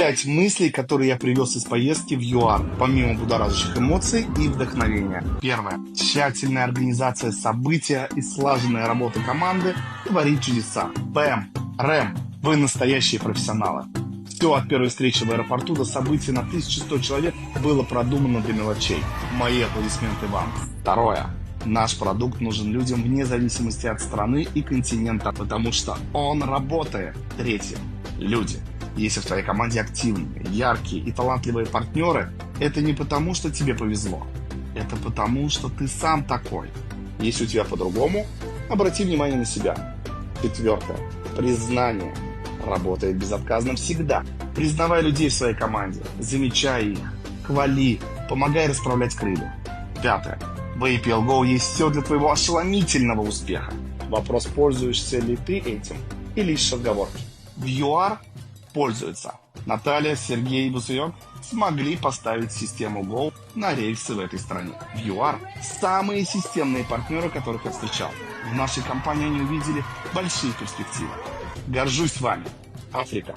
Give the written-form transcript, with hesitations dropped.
5 мыслей, которые я привез из поездки в ЮАР, помимо будоражащих эмоций и вдохновения. Первое. Тщательная организация события и слаженная работа команды творит чудеса. ПМ. РЭМ. Вы настоящие профессионалы. Все от первой встречи в аэропорту до событий на 1100 человек было продумано до мелочей. Мои аплодисменты вам. Второе. Наш продукт нужен людям вне зависимости от страны и континента, потому что он работает. Третье. Люди. Если в твоей команде активные, яркие и талантливые партнеры, это не потому, что тебе повезло. Это потому, что ты сам такой. Если у тебя по-другому, обрати внимание на себя. Четвертое. Признание. Работает безотказно всегда. Признавай людей в своей команде, замечай их, хвали, помогай расправлять крылья. Пятое. В APL Go есть все для твоего ошеломительного успеха. Вопрос, пользуешься ли ты этим или ищешь отговорки. В ЮАР пользуются. Наталья, Сергей и Бусуёк смогли поставить систему Go на рельсы в этой стране. В ЮАР самые системные партнеры, которых я встречал. В нашей компании они увидели большие перспективы. Горжусь вами. Африка.